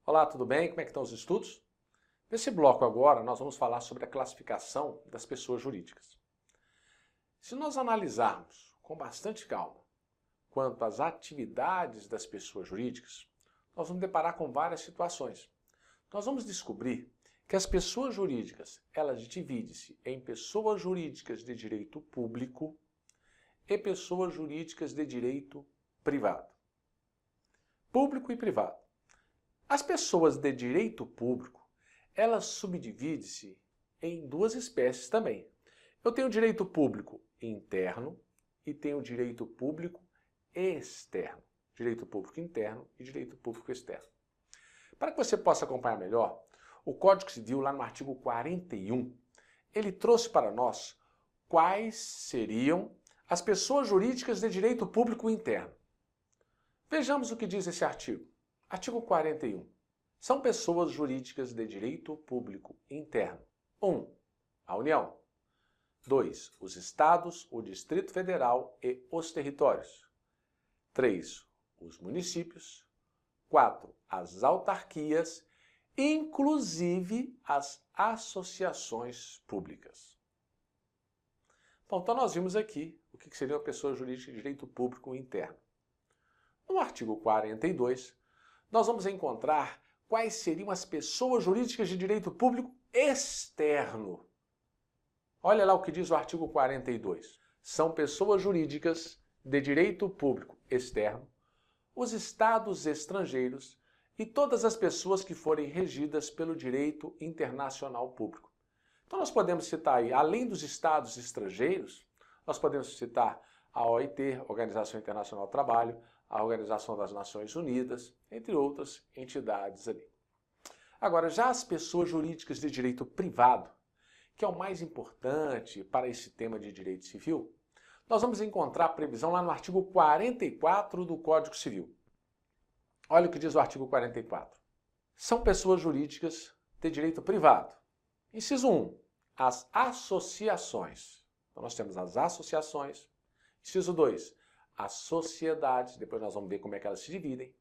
Olá, tudo bem? Como é que estão os estudos? Nesse bloco agora, nós vamos falar sobre a classificação das pessoas jurídicas. Se nós analisarmos com bastante calma quanto às atividades das pessoas jurídicas, nós vamos deparar com várias situações. Nós vamos descobrir que as pessoas jurídicas, elas dividem-se em pessoas jurídicas de direito público e pessoas jurídicas de direito privado. Público e privado. As pessoas de direito público, elas subdividem-se em duas espécies também. Eu tenho direito público interno e tenho direito público externo. Direito público interno e direito público externo. Para que você possa acompanhar melhor, o Código Civil, lá no artigo 41, ele trouxe para nós quais seriam as pessoas jurídicas de direito público interno. Vejamos o que diz esse artigo. Artigo 41. São pessoas jurídicas de direito público interno. 1. A União. 2. Os Estados, o Distrito Federal e os territórios. 3. Os municípios. 4. As autarquias, inclusive as associações públicas. Bom, então nós vimos aqui o que seria uma pessoa jurídica de direito público interno. No artigo 42, nós vamos encontrar quais seriam as pessoas jurídicas de direito público externo. Olha lá o que diz o artigo 42. São pessoas jurídicas de direito público externo, os estados estrangeiros e todas as pessoas que forem regidas pelo direito internacional público. Então nós podemos citar aí, além dos estados estrangeiros, nós podemos citar a OIT, Organização Internacional do Trabalho, a Organização das Nações Unidas, entre outras entidades ali. Agora, já as pessoas jurídicas de direito privado, que é o mais importante para esse tema de direito civil, nós vamos encontrar a previsão lá no artigo 44 do Código Civil. Olha o que diz o artigo 44. São pessoas jurídicas de direito privado. Inciso 1. As associações. Então nós temos as associações. Inciso 2. As sociedades, depois nós vamos ver como é que elas se dividem.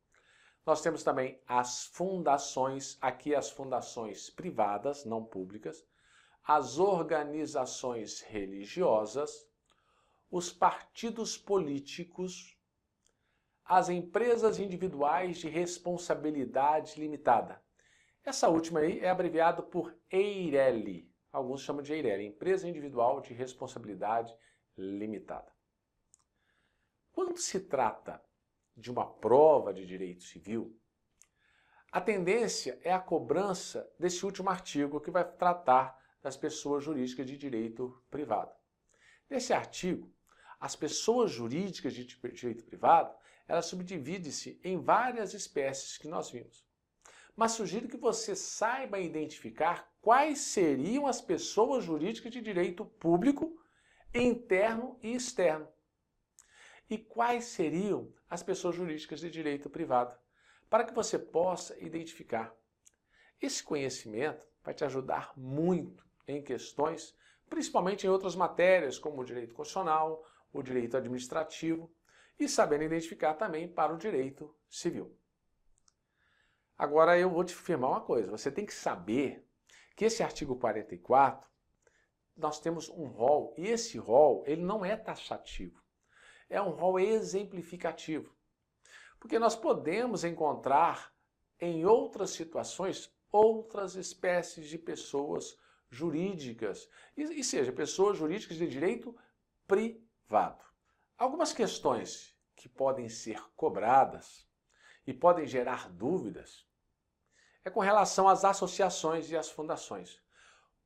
Nós temos também as fundações, aqui as fundações privadas, não públicas, as organizações religiosas, os partidos políticos, as empresas individuais de responsabilidade limitada. Essa última aí é abreviada por EIRELI. Alguns chamam de EIRELI, Empresa Individual de Responsabilidade Limitada. Quando se trata de uma prova de direito civil, a tendência é a cobrança desse último artigo que vai tratar das pessoas jurídicas de direito privado. Nesse artigo, as pessoas jurídicas de direito privado, elas subdividem-se em várias espécies que nós vimos. Mas sugiro que você saiba identificar quais seriam as pessoas jurídicas de direito público, interno e externo. E quais seriam as pessoas jurídicas de direito privado, para que você possa identificar. Esse conhecimento vai te ajudar muito em questões, principalmente em outras matérias, como o direito constitucional, o direito administrativo, e sabendo identificar também para o direito civil. Agora eu vou te afirmar uma coisa, você tem que saber que esse artigo 44, nós temos um rol, e esse rol ele não é taxativo. É um rol exemplificativo, porque nós podemos encontrar em outras situações outras espécies de pessoas jurídicas, e seja, pessoas jurídicas de direito privado. Algumas questões que podem ser cobradas e podem gerar dúvidas é com relação às associações e às fundações.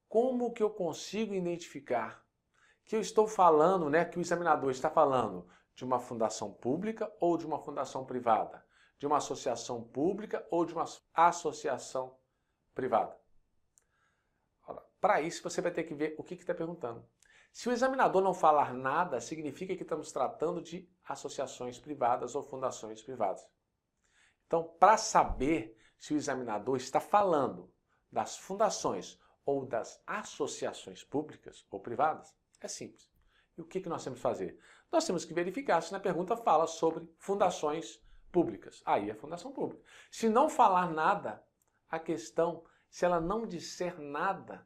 Como que eu consigo identificar que eu estou falando, que o examinador está falando de uma fundação pública ou de uma fundação privada, de uma associação pública ou de uma associação privada? Para isso você vai ter que ver o que está perguntando. Se o examinador não falar nada, significa que estamos tratando de associações privadas ou fundações privadas. Então, para saber se o examinador está falando das fundações ou das associações públicas ou privadas, é simples. E o que nós temos que fazer? Nós temos que verificar se na pergunta fala sobre fundações públicas. Aí é fundação pública. Se não falar nada, A questão, se ela não disser nada,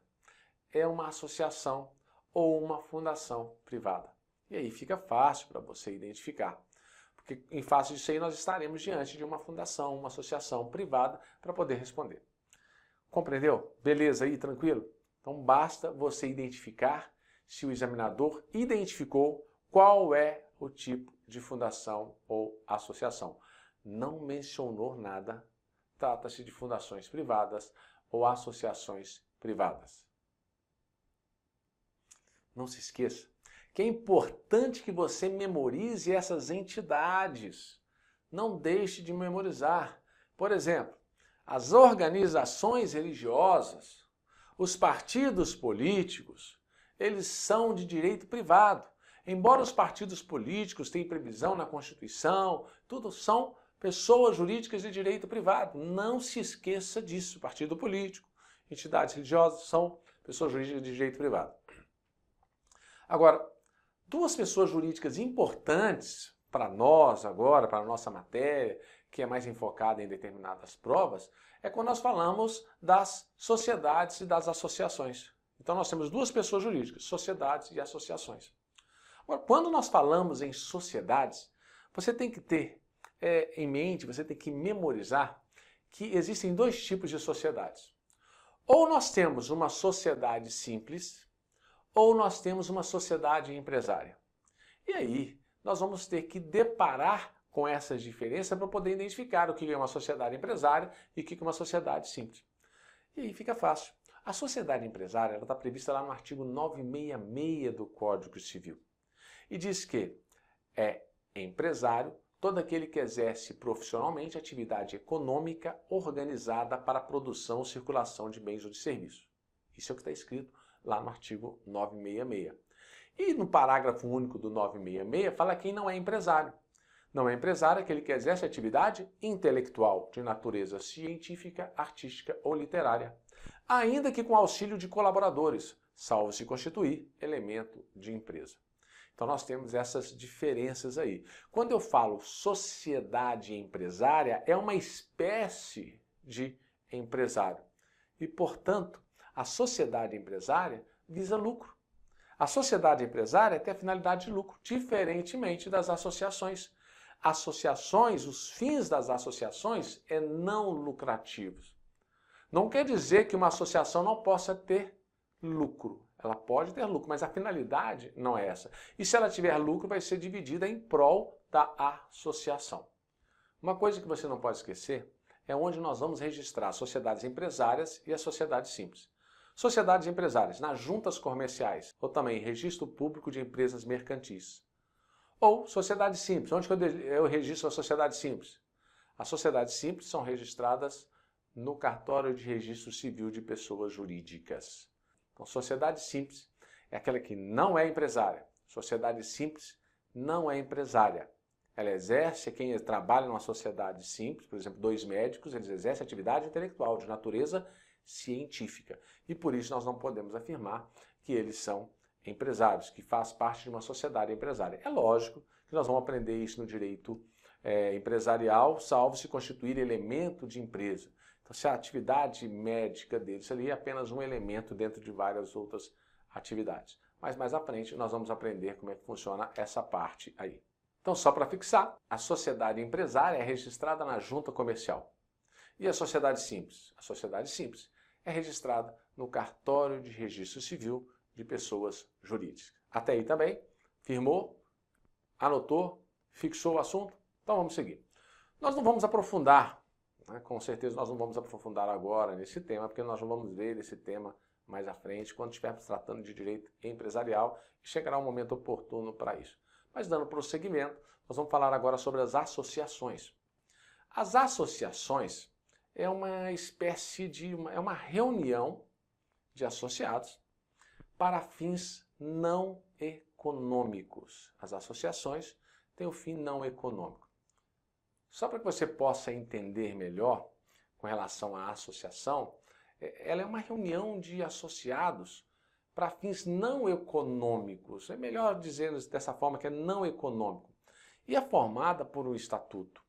é uma associação ou uma fundação privada. E aí fica fácil para você identificar. Porque em face disso aí nós estaremos diante de uma fundação, uma associação privada para poder responder. Compreendeu? Beleza aí, tranquilo? Então basta você identificar se o examinador identificou qual é o tipo de fundação ou associação. Não mencionou nada, trata-se de fundações privadas ou associações privadas. Não se esqueça que é importante que você memorize essas entidades. Não deixe de memorizar. Por exemplo, as organizações religiosas, os partidos políticos, eles são de direito privado. Embora os partidos políticos tenham previsão na Constituição, tudo são pessoas jurídicas de direito privado. Não se esqueça disso. Partido político, entidades religiosas são pessoas jurídicas de direito privado. Agora, duas pessoas jurídicas importantes para nós agora, para a nossa matéria, que é mais enfocada em determinadas provas, é quando nós falamos das sociedades e das associações. Então nós temos duas pessoas jurídicas, sociedades e associações. Agora, quando nós falamos em sociedades, você tem que ter em mente, você tem que memorizar que existem dois tipos de sociedades. Ou nós temos uma sociedade simples, ou nós temos uma sociedade empresária. E aí, nós vamos ter que deparar com essas diferenças para poder identificar o que é uma sociedade empresária e o que é uma sociedade simples. E aí fica fácil. A sociedade empresária está prevista lá no artigo 966 do Código Civil. E diz que é empresário todo aquele que exerce profissionalmente atividade econômica organizada para a produção ou circulação de bens ou de serviços. Isso é o que está escrito lá no artigo 966. E no parágrafo único do 966 fala quem não é empresário. Não é empresário aquele que exerce atividade intelectual de natureza científica, artística ou literária, ainda que com auxílio de colaboradores, salvo se constituir elemento de empresa. Então nós temos essas diferenças aí. Quando eu falo sociedade empresária, é uma espécie de empresário. E, portanto, a sociedade empresária visa lucro. A sociedade empresária tem a finalidade de lucro, diferentemente das associações. Associações, os fins das associações é não lucrativos. Não quer dizer que uma associação não possa ter lucro. Ela pode ter lucro, mas a finalidade não é essa. E se ela tiver lucro, vai ser dividida em prol da associação. Uma coisa que você não pode esquecer é onde nós vamos registrar as sociedades empresárias e as sociedades simples. Sociedades empresárias nas juntas comerciais, ou também registro público de empresas mercantis. Ou sociedade simples, onde eu registro a sociedade simples? As sociedades simples são registradas no cartório de registro civil de pessoas jurídicas. Então, sociedade simples é aquela que não é empresária. Sociedade simples não é empresária. Ela exerce, quem trabalha numa sociedade simples, por exemplo, dois médicos, eles exercem atividade intelectual de natureza científica. E por isso nós não podemos afirmar que eles são empresários, que faz parte de uma sociedade empresária. É lógico que nós vamos aprender isso no direito empresarial, salvo se constituir elemento de empresa. Então, se a atividade médica deles ali é apenas um elemento dentro de várias outras atividades. Mas mais à frente nós vamos aprender como é que funciona essa parte aí. Então, só para fixar, a sociedade empresária é registrada na junta comercial. E a sociedade simples? A sociedade simples é registrada no cartório de registro civil de pessoas jurídicas. Até aí também? Firmou? Anotou? Fixou o assunto? Então vamos seguir. Nós não vamos aprofundar, né? Com certeza nós não vamos aprofundar agora nesse tema, porque nós vamos ver esse tema mais à frente, quando estivermos tratando de direito empresarial, e chegará um momento oportuno para isso. Mas dando prosseguimento, nós vamos falar agora sobre as associações. As associações é uma espécie de uma reunião de associados para fins não econômicos. As associações têm o fim não econômico. Só para que você possa entender melhor com relação à associação, ela é uma reunião de associados para fins não econômicos. É melhor dizer dessa forma que é não econômico. E é formada por um estatuto.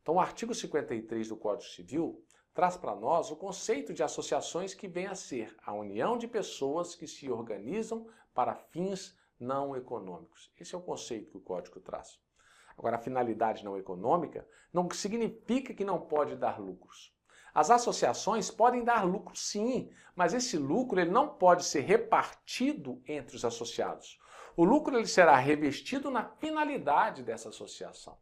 Então, o artigo 53 do Código Civil traz para nós o conceito de associações que vem a ser a união de pessoas que se organizam para fins não econômicos. Esse é o conceito que o Código traz. Agora, a finalidade não econômica não significa que não pode dar lucros. As associações podem dar lucro sim, mas esse lucro ele não pode ser repartido entre os associados. O lucro ele será revestido na finalidade dessa associação.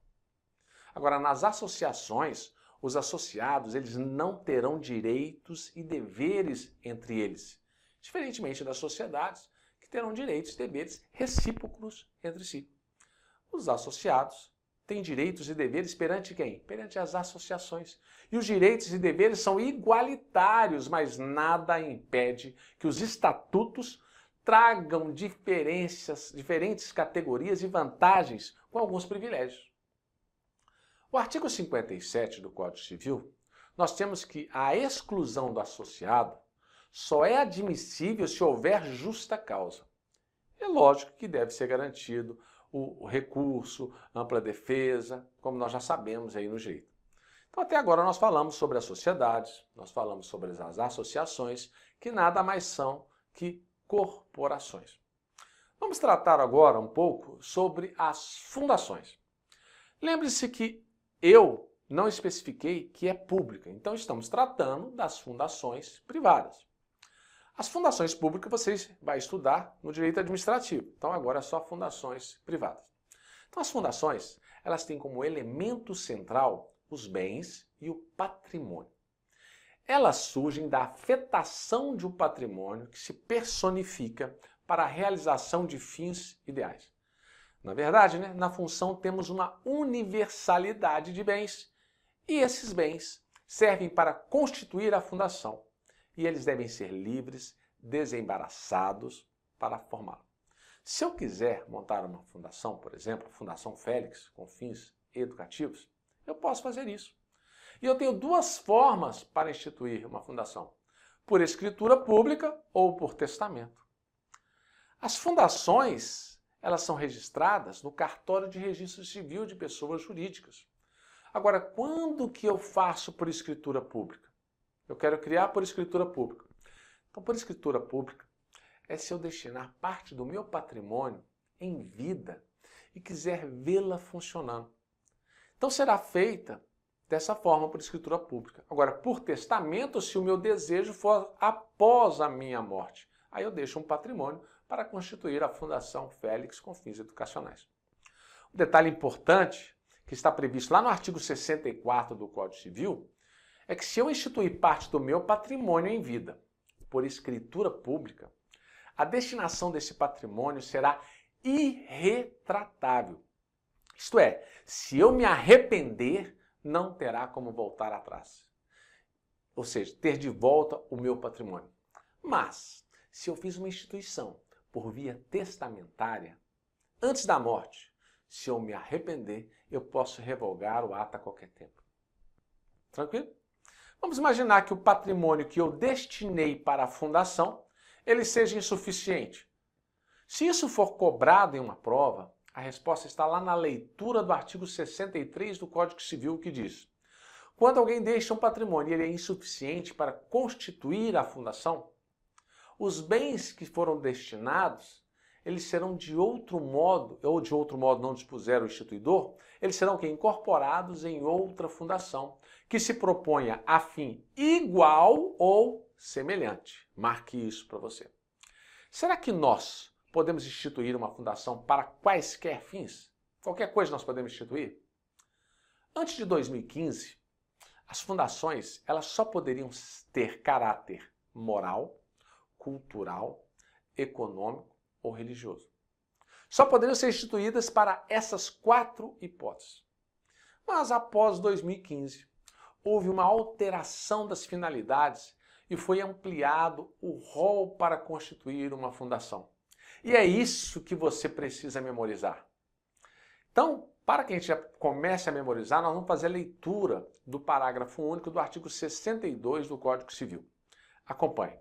Agora, nas associações, os associados eles não terão direitos e deveres entre eles, diferentemente das sociedades, que terão direitos e deveres recíprocos entre si. Os associados têm direitos e deveres perante quem? Perante as associações. E os direitos e deveres são igualitários, mas nada impede que os estatutos tragam diferentes categorias e vantagens com alguns privilégios. O artigo 57 do Código Civil, nós temos que a exclusão do associado só é admissível se houver justa causa. É lógico que deve ser garantido o recurso, ampla defesa, como nós já sabemos aí no direito. Então, até agora nós falamos sobre as sociedades, nós falamos sobre as associações, que nada mais são que corporações. Vamos tratar agora um pouco sobre as fundações. Lembre-se que eu não especifiquei que é pública, então estamos tratando das fundações privadas. As fundações públicas vocês vão estudar no direito administrativo, então agora é só fundações privadas. Então as fundações, elas têm como elemento central os bens e o patrimônio. Elas surgem da afetação de um patrimônio que se personifica para a realização de fins ideais. Na verdade, na função temos uma universalidade de bens e esses bens servem para constituir a fundação e eles devem ser livres, desembaraçados para formá-la. Se eu quiser montar uma fundação, por exemplo, a Fundação Félix, com fins educativos, eu posso fazer isso. E eu tenho duas formas para instituir uma fundação: por escritura pública ou por testamento. As fundações, elas são registradas no cartório de registro civil de pessoas jurídicas. Agora, quando que eu faço por escritura pública? Eu quero criar por escritura pública. Então, por escritura pública é se eu destinar parte do meu patrimônio em vida e quiser vê-la funcionando. Então, será feita dessa forma por escritura pública. Agora, por testamento, se o meu desejo for após a minha morte, aí eu deixo um patrimônio para constituir a Fundação Félix com fins educacionais. Um detalhe importante que está previsto lá no artigo 64 do Código Civil é que se eu instituir parte do meu patrimônio em vida por escritura pública, a destinação desse patrimônio será irretratável. Isto é, se eu me arrepender, não terá como voltar atrás. Ou seja, ter de volta o meu patrimônio. Mas, se eu fiz uma instituição por via testamentária, antes da morte, se eu me arrepender, eu posso revogar o ato a qualquer tempo. Tranquilo? Vamos imaginar que o patrimônio que eu destinei para a fundação, ele seja insuficiente. Se isso for cobrado em uma prova, a resposta está lá na leitura do artigo 63 do Código Civil, que diz: quando alguém deixa um patrimônio e ele é insuficiente para constituir a fundação, os bens que foram destinados, eles serão de outro modo, ou de outro modo não dispuser o instituidor, eles serão incorporados em outra fundação, que se proponha a fim igual ou semelhante. Marque isso para você. Será que nós podemos instituir uma fundação para quaisquer fins? Qualquer coisa nós podemos instituir? Antes de 2015, as fundações elas só poderiam ter caráter moral, cultural, econômico ou religioso. Só poderiam ser instituídas para essas 4 hipóteses. Mas após 2015, houve uma alteração das finalidades e foi ampliado o rol para constituir uma fundação. E é isso que você precisa memorizar. Então, para que a gente já comece a memorizar, nós vamos fazer a leitura do parágrafo único do artigo 62 do Código Civil. Acompanhe.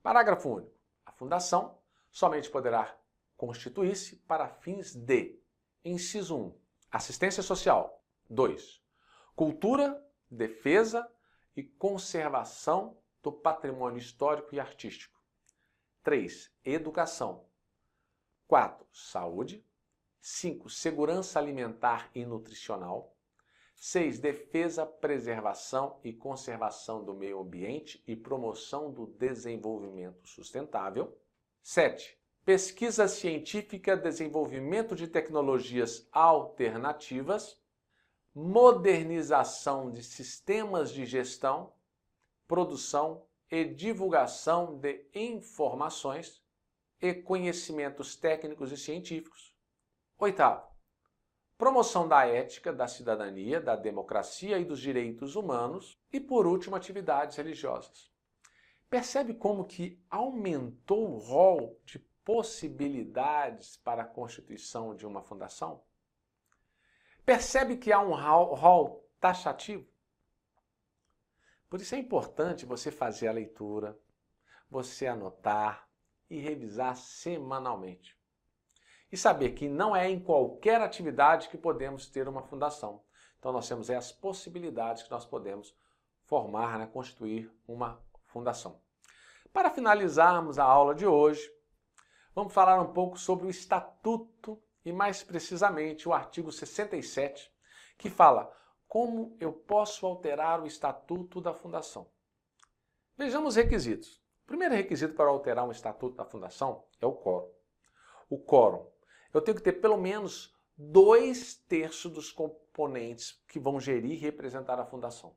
Parágrafo único. A fundação somente poderá constituir-se para fins de: inciso 1, assistência social; 2, cultura, defesa e conservação do patrimônio histórico e artístico. 3. Educação. 4. Saúde. 5. Segurança alimentar e nutricional. 6. Defesa, preservação e conservação do meio ambiente e promoção do desenvolvimento sustentável. 7. Pesquisa científica, desenvolvimento de tecnologias alternativas, modernização de sistemas de gestão, produção e divulgação de informações e conhecimentos técnicos e científicos. 8. Promoção da ética, da cidadania, da democracia e dos direitos humanos. E, por último, atividades religiosas. Percebe como que aumentou o rol de possibilidades para a constituição de uma fundação? Percebe que há um rol taxativo? Por isso é importante você fazer a leitura, você anotar e revisar semanalmente. E saber que não é em qualquer atividade que podemos ter uma fundação. Então nós temos as possibilidades que nós podemos formar, constituir uma fundação. Para finalizarmos a aula de hoje, vamos falar um pouco sobre o Estatuto e mais precisamente o artigo 67, que fala como eu posso alterar o Estatuto da Fundação. Vejamos os requisitos. O primeiro requisito para alterar um Estatuto da Fundação é o quórum. O quórum. Eu tenho que ter pelo menos 2/3 dos componentes que vão gerir e representar a fundação.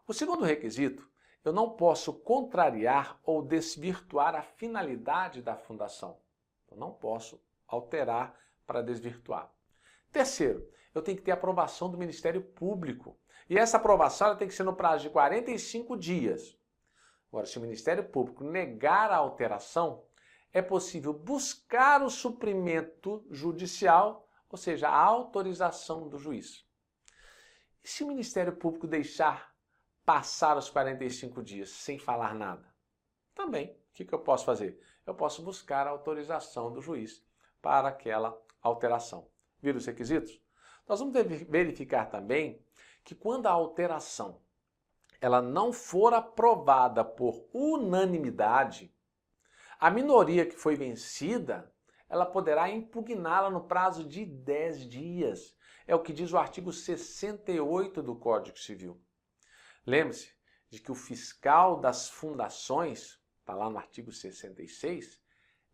O segundo requisito, eu não posso contrariar ou desvirtuar a finalidade da fundação. Eu não posso alterar para desvirtuar. Terceiro, eu tenho que ter aprovação do Ministério Público. E essa aprovação ela tem que ser no prazo de 45 dias. Agora, se o Ministério Público negar a alteração, é possível buscar o suprimento judicial, ou seja, a autorização do juiz. E se o Ministério Público deixar passar os 45 dias sem falar nada? Também, o que eu posso fazer? Eu posso buscar a autorização do juiz para aquela alteração. Viram os requisitos? Nós vamos verificar também que quando a alteração ela não for aprovada por unanimidade, a minoria que foi vencida, ela poderá impugná-la no prazo de 10 dias. É o que diz o artigo 68 do Código Civil. Lembre-se de que o fiscal das fundações, está lá no artigo 66,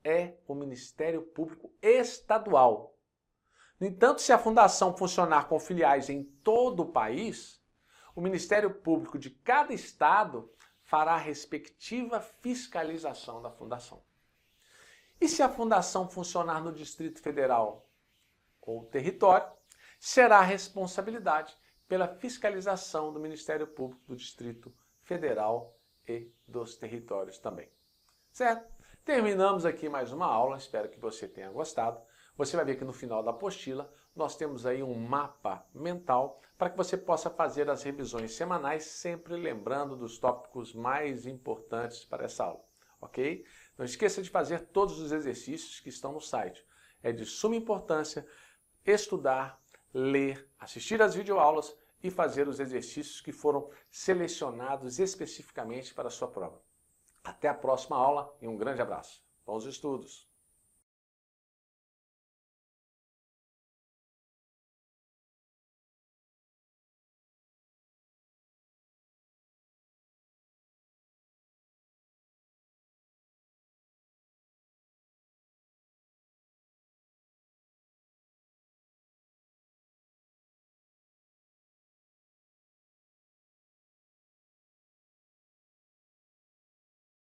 é o Ministério Público Estadual. No entanto, se a fundação funcionar com filiais em todo o país, o Ministério Público de cada estado fará a respectiva fiscalização da fundação. E se a fundação funcionar no Distrito Federal ou território, será a responsabilidade pela fiscalização do Ministério Público do Distrito Federal e dos territórios também. Certo? Terminamos aqui mais uma aula, espero que você tenha gostado. Você vai ver que no final da apostila nós temos aí um mapa mental para que você possa fazer as revisões semanais, sempre lembrando dos tópicos mais importantes para essa aula, ok? Não esqueça de fazer todos os exercícios que estão no site. É de suma importância estudar, ler, assistir às videoaulas e fazer os exercícios que foram selecionados especificamente para a sua prova. Até a próxima aula e um grande abraço. Bons estudos!